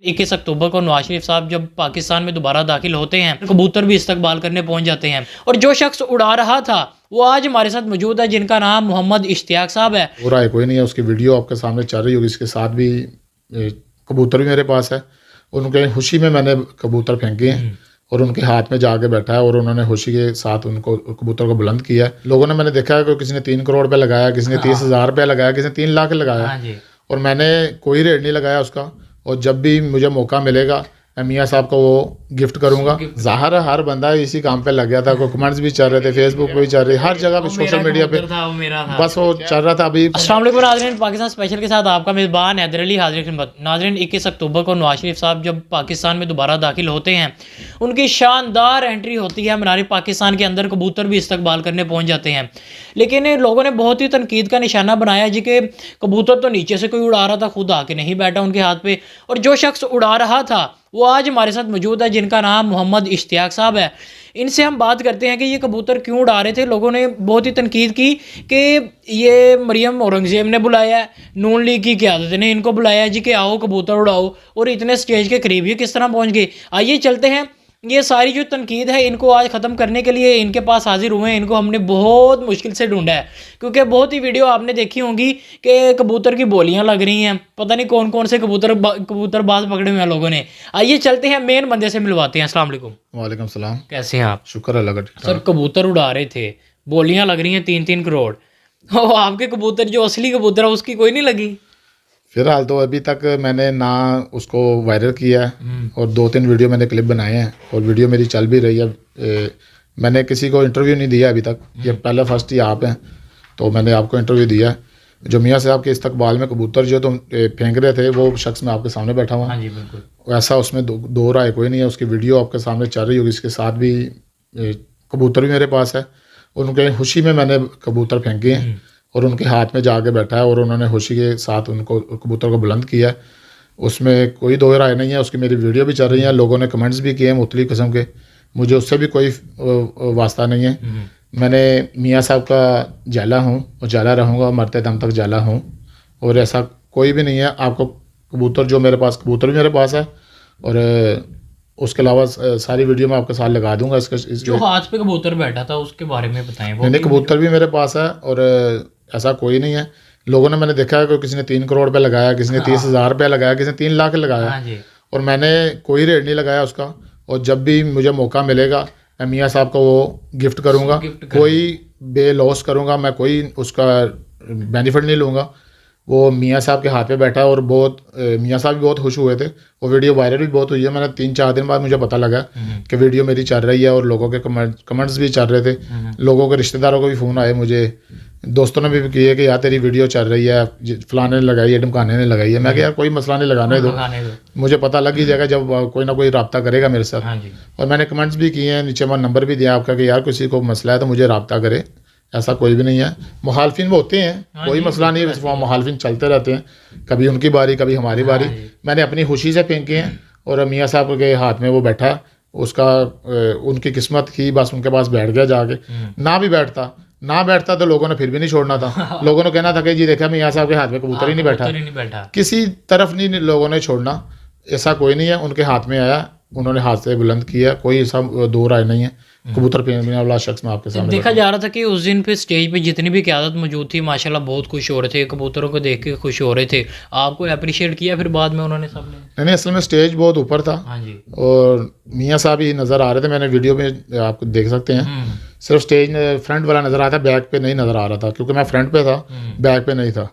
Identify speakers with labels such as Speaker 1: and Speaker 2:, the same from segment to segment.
Speaker 1: 21 अक्टूबर को नवाज शरीफ साहब जब पाकिस्तान में दोबारा दाखिल होते हैं, कबूतर भी इस्तकबाल करने पहुंच जाते हैं। और जो शख्स उड़ा रहा था वो आज हमारे साथ मौजूद है, जिनका नाम मोहम्मद इश्तियाक साहब है।
Speaker 2: हो रहा है कोई नहीं है, उसकी वीडियो आपके सामने चल रही होगी। इसके साथ भी कबूतर भी मेरे पास है। उनके खुशी में मैंने कबूतर फेंके हैं और उनके हाथ में जाके बैठा है और उन्होंने खुशी के साथ उनको कबूतर को बुलंद किया है। लोगों ने मैंने देखा है कि किसी ने 3 करोड़ रुपये लगाया, किसी ने 30,000 रुपये लगाया, किसी ने 3 लाख लगाया, और मैंने कोई रेट नहीं लगाया उसका। और जब भी मुझे मौका मिलेगा मैं मियाँ साहब को वो गिफ्ट करूंगा। ज़ाहिर है हर बंदा इसी काम पे लग गया था। कोई कमेंट्स भी चल रहे थे, फेसबुक पे भी चल रहे, हर जगह पे सोशल मीडिया पे बस वो चल रहा था। अभी
Speaker 1: अस्सलाम वालेकुम नाज़रीन, पाकिस्तान स्पेशल के साथ आपका मेज़बान हैदर अली हाज़िर खिदमत। नाज़रीन, 21 अक्टूबर को नवाज शरीफ साहब जब पाकिस्तान में दोबारा दाखिल होते हैं, उनकी शानदार एंट्री होती है मीनार पाकिस्तान के अंदर। कबूतर भी इस्तकबाल करने पहुँच जाते हैं, लेकिन लोगों ने बहुत ही तनकीद का निशाना बनाया जी कि कबूतर तो नीचे से कोई उड़ा रहा था, खुद आके नहीं बैठा उनके हाथ पे। और जो शख्स उड़ा रहा था वो आज हमारे साथ मौजूद है, जिनका नाम मोहम्मद इश्तियाक साहब है। इनसे हम बात करते हैं कि ये कबूतर क्यों उड़ा रहे थे। लोगों ने बहुत ही तनकीद की कि ये मरियम औरंगज़ेब ने बुलाया है, नून लीग की क़यादत ने इनको बुलाया है जी कि आओ कबूतर उड़ाओ, और इतने स्टेज के करीब ये किस तरह पहुँच गए। आइए चलते हैं, ये सारी जो तनकीद है इनको आज ख़त्म करने के लिए इनके पास हाजिर हुए हैं। इनको हमने बहुत मुश्किल से ढूंढा है, क्योंकि बहुत ही वीडियो आपने देखी होंगी कि कबूतर की बोलियां लग रही हैं, पता नहीं कौन कौन से कबूतरबाज पकड़े हुए हैं लोगों ने। आइए चलते हैं, मेन बंदे से मिलवाते हैं। अस्सलाम वालेकुम।
Speaker 2: वालेकुम सलाम।
Speaker 1: कैसे हैं आप?
Speaker 2: शुक्र अल्लाह का।
Speaker 1: सर, कबूतर उड़ा रहे थे, बोलियाँ लग रही हैं 3-3 करोड़, और आपके कबूतर जो असली कबूतर है उसकी कोई नहीं लगी।
Speaker 2: फिलहाल तो अभी तक मैंने ना उसको वायरल किया है और 2-3 वीडियो मैंने क्लिप बनाए हैं और वीडियो मेरी चल भी रही है। मैंने किसी को इंटरव्यू नहीं दिया अभी तक, ये पहले फर्स्ट ही आप हैं, तो मैंने आपको इंटरव्यू दिया है। जो मियाँ साहब के इस्तकबाल में कबूतर जो तुम फेंक रहे थे, वो शख्स मैं आपके सामने बैठा हुआ।
Speaker 1: हाँ जी, बिल्कुल।
Speaker 2: ऐसा उसमें दो राय कोई नहीं है। उसकी वीडियो आपके सामने चल रही होगी। इसके साथ भी कबूतर भी मेरे पास है। उनके खुशी में मैंने कबूतर फेंके हैं और उनके हाथ में जाके बैठा है और उन्होंने खुशी के साथ उनको कबूतर को बुलंद किया है। उसमें कोई दो राय नहीं है। उसकी मेरी वीडियो भी चल रही है, लोगों ने कमेंट्स भी किए हैं मुख्तलिफ किस्म के। मुझे उससे भी कोई वास्ता नहीं है। मैंने मियाँ साहब का जाला हूँ और जाला रहूँगा, मरते दम तक जाला हूँ, और ऐसा कोई भी नहीं है। आपको कबूतर जो मेरे पास, कबूतर भी मेरे पास है, और उसके अलावा सारी वीडियो मैं आपके साथ लगा दूंगा। इसका
Speaker 1: जो हाथ पे कबूतर बैठा था उसके बारे में बताएं।
Speaker 2: नहीं, कबूतर भी मेरे पास है और ऐसा कोई नहीं है। लोगों ने मैंने देखा है कि किसी ने 3 करोड़ रुपये लगाया, किसी ने 30,000 रुपये लगाया, किसी ने 3 लाख लगाया, और मैंने कोई रेट नहीं लगाया उसका। और जब भी मुझे मौका मिलेगा मैं मियाँ साहब को वो गिफ्ट करूँगा। कोई बे लॉस करूँगा मैं, कोई उसका बेनिफिट नहीं लूँगा। वो मियाँ साहब के हाथ पे बैठा है और बहुत मियाँ साहब भी बहुत खुश हुए थे। वो वीडियो वायरल भी बहुत हुई है। मैंने 3-4 दिन बाद मुझे पता लगा कि वीडियो मेरी चल रही है और लोगों के कमेंट्स भी चल रहे थे। लोगों के रिश्तेदारों को भी फ़ोन आए, मुझे दोस्तों ने भी किए कि यार तेरी वीडियो चल रही है, फलाने ने लगाई है, ढमकाने ने लगाई है। मैं कहा यार कोई मसला नहीं, लगाने दो, मुझे पता लग ही जाएगा जब कोई ना कोई रब्ता करेगा मेरे साथ। और मैंने कमेंट्स भी किए हैं, नीचे मैं नंबर भी दिया आपका कि यार किसी को मसला है तो मुझे रब्ता करे। ऐसा कोई भी नहीं है। मुखालफिन वो होते हैं, कोई मसला नहीं है, मुखालफिन चलते रहते हैं, कभी उनकी बारी कभी हमारी बारी। मैंने अपनी खुशी से फेंके हैं और मियाँ साहब के हाथ में वो बैठा, उसका उनकी किस्मत थी, बस उनके पास बैठ गया जाके। ना बैठता तो लोगों ने फिर भी नहीं छोड़ना था। लोगों ने कहना था कि जी देखा मियाँ साहब के हाथ में कबूतर ही नहीं बैठा। किसी तरफ नहीं लोगों ने छोड़ना, ऐसा कोई नहीं है। उनके हाथ में आया, उन्होंने हाथ से बुलंद किया, कोई ऐसा दो राय नहीं है। कबूतर फेंकने वाला शख्स में आपके सामने
Speaker 1: देखा जा रहा था कि उस दिन पे स्टेज पे जितनी भी क़यादत मौजूद थी माशाल्लाह बहुत खुश हो रहे थे, कबूतरों को देख के खुश हो रहे थे। आपको अप्रिशिएट किया फिर बाद में उन्होंने सबने?
Speaker 2: नहीं, असल में स्टेज बहुत ऊपर था।
Speaker 1: हाँ जी।
Speaker 2: और मियाँ साहब ही नज़र आ रहे थे, मैंने वीडियो में आपको देख सकते हैं। सिर्फ स्टेज फ्रंट वाला नज़र आया था, बैक पे नहीं नज़र आ रहा था, क्योंकि मैं फ्रंट पे था, बैक पे नहीं था।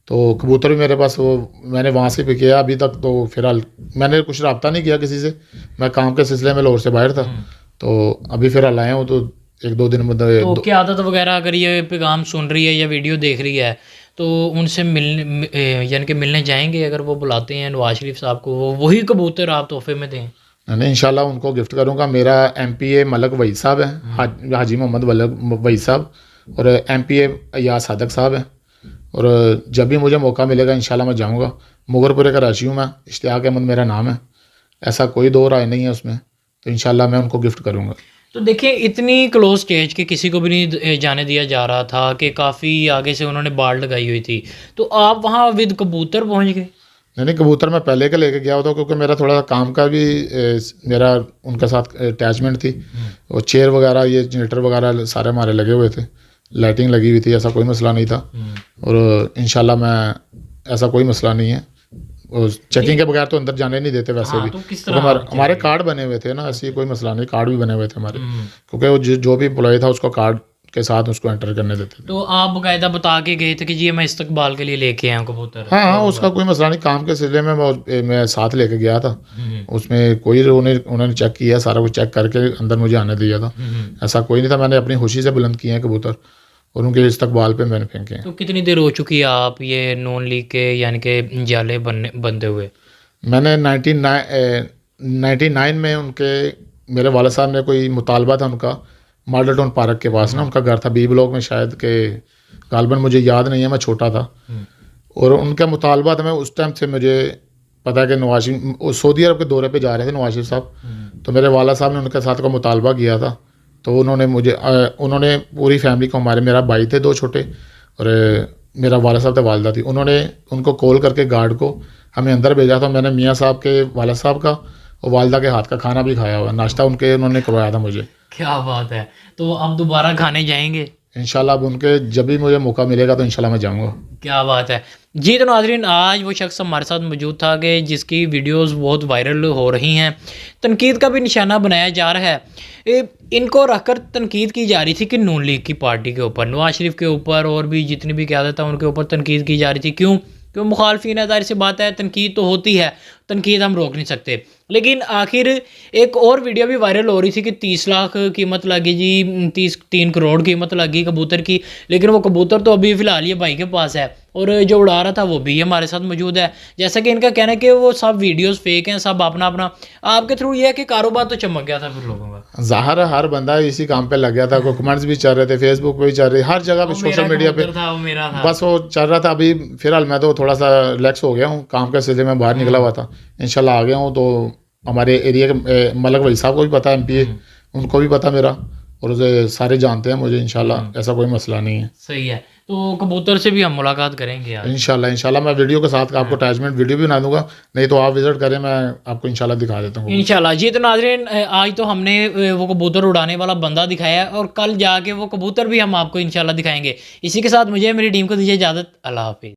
Speaker 2: तो कबूतर भी मेरे पास, वो मैंने वहाँ से भी किया। अभी तक तो फिलहाल मैंने कुछ रब्ता नहीं किया किसी से, मैं काम के सिलसिले में लाहौर से बाहर था। तो अभी फिलहाल आया हूँ, तो 1-2 दिन में
Speaker 1: तो क्या आदत वगैरह अगर ये पैगाम सुन रही है या वीडियो देख रही है तो उनसे मिलने यानी कि मिलने जाएंगे अगर वो बुलाते हैं नवाज शरीफ साहब को, वही कबूतर आप तोहफे में दें?
Speaker 2: नहीं, इंशाल्लाह उनको गिफ्ट करूँगा। मेरा MPA मलक वहीद साहब है, हाजी मोहम्मद वहीद साहब, और MPA अयाज सादक साहब है। और जब भी मुझे मौका मिलेगा इंशाल्लाह मैं जाऊँगा। मुगरपुरे का राशि हूँ मैं, इश्तियाक अहमद मेरा नाम है, ऐसा कोई दो राय नहीं है उसमें। तो इंशाल्लाह मैं उनको गिफ्ट करूँगा।
Speaker 1: तो देखिए, इतनी क्लोज स्टेज के किसी को भी नहीं जाने दिया जा रहा था कि काफ़ी आगे से उन्होंने बाड़ लगाई हुई थी, तो आप वहाँ विद कबूतर पहुँच गए।
Speaker 2: नहीं, कबूतर मैं पहले के लेके गया होता, क्योंकि मेरा थोड़ा काम का भी मेरा उनके साथ अटैचमेंट थी। और चेयर वगैरह, ये जनरेटर वगैरह सारे हमारे लगे हुए थे, लाइटिंग लगी हुई थी, ऐसा कोई मसला नहीं था। और इंशाल्लाह मैं, ऐसा कोई मसला नहीं है। और चेकिंग के बगैर तो अंदर जाने नहीं देते वैसे भी।
Speaker 1: तो
Speaker 2: हमारे कार्ड बने हुए थे ना, ऐसी कोई मसला नहीं, कार्ड भी बने हुए थे हमारे, क्योंकि वो जो भी एम्प्लॉय था उसको कार्ड के साथ उसको एंटर करने देते थे।
Speaker 1: तो आप बाकायदा बता के गए थे कि जी मैं इस्तकबाल के लिए लेके आया हूँ कबूतर?
Speaker 2: हाँ, उसका कोई मसला नहीं, काम के सिलसिले में मैं साथ लेके गया था। उसमें कोई उन्होंने चेक किया, सारा कुछ चेक करके अंदर मुझे आने दिया था। ऐसा कोई नहीं था, मैंने अपनी खुशी से बुलंद किए हैं कबूतर और उनके इस्तकबाल पे मैंने फेंके हैं।
Speaker 1: तो कितनी देर हो चुकी है आप ये नॉन लीग के यानी कि जाले बनते हुए?
Speaker 2: मैंने 99 में उनके, मेरे वाले साहब ने कोई मुतालबा था उनका, मॉडल टाउन पार्क के पास ना उनका घर था, बी ब्लॉक में शायद, के गालबन मुझे याद नहीं है, मैं छोटा था। और उनका मुतालबा था, मैं उस टाइम से मुझे पता है कि नवाज शरीफ सऊदी अरब के दौरे पे जा रहे थे नवाज शरीफ साहब, तो मेरे वाला साहब ने उनके साथ का मुतालबा किया था। तो उन्होंने पूरी फैमिली को, मेरा भाई थे 2 छोटे और मेरा वाला साहब थे, वालदा थी, उन्होंने उनको कॉल करके गार्ड को हमें अंदर भेजा था। मैंने मियाँ साहब के, वाला साहब का और वालदा के हाथ का खाना भी खाया हुआ, नाश्ता उन्होंने करवाया था मुझे।
Speaker 1: क्या बात है! तो आप दोबारा खाने जाएंगे
Speaker 2: इंशाल्लाह? अब उनके जब भी मुझे मौका मिलेगा तो इंशाल्लाह मैं जाऊंगा। क्या
Speaker 1: बात है जी। तो नाज़रीन, आज वो शख्स हमारे साथ मौजूद था कि जिसकी वीडियोस बहुत वायरल हो रही हैं, तनकीद का भी निशाना बनाया जा रहा है। इनको रखकर तनकीद की जा रही थी कि नून लीग की पार्टी के ऊपर, नवाज शरीफ के ऊपर और भी जितनी भी क़यादत है उनके ऊपर तनकीद की जा रही थी। क्यों मुखालफीन है, ज़ाहिर सी बात है, तनकीद तो होती है, तनकीद हम रोक नहीं सकते। लेकिन आखिर एक और वीडियो भी वायरल हो रही थी कि 30 लाख कीमत लगी जी, 3 करोड़ कीमत लगी कबूतर की। लेकिन वो कबूतर तो अभी फ़िलहाल ये भाई के पास है और जो उड़ा रहा था वो भी हमारे साथ मौजूद है। जैसा कि इनका कहना है कि वो सब वीडियोस फेक हैं, सब अपना आपके थ्रू ये है कि कारोबार तो चमक गया था फिर लोगों का।
Speaker 2: ज़ाहिर है, हर बंदा इसी काम पे लग गया था, कोई कमेंट्स भी चल रहे थे, फेसबुक पे भी चल रहे, हर जगह पे, सोशल मीडिया पे
Speaker 1: था, वो मेरा था।
Speaker 2: बस वो चल रहा था। अभी फिलहाल मैं तो थोड़ा सा रिलैक्स हो गया हूँ, काम के सिलसिले में बाहर निकला हुआ था, इंशाल्लाह आ गया हूँ। तो हमारे एरिया के मलक वली साहब को भी पता है, MPA, उनको भी पता मेरा, और उसे सारे जानते हैं मुझे। इंशाल्लाह ऐसा कोई मसला नहीं है।
Speaker 1: सही है। तो कबूतर से भी हम मुलाकात करेंगे यार।
Speaker 2: इंशाल्लाह मैं वीडियो के साथ आपको अटैचमेंट वीडियो भी बना दूंगा, नहीं तो आप विजिट करें, मैं आपको इंशाल्लाह दिखा देता हूँ।
Speaker 1: इंशाल्लाह जी। तो नाज़रीन, आज तो हमने वो कबूतर उड़ाने वाला बंदा दिखाया है और कल जाके वो कबूतर भी हम आपको इंशाल्लाह दिखाएंगे। इसी के साथ मुझे मेरी टीम को दीजिए इजाज़त। अल्लाह हाफिज़।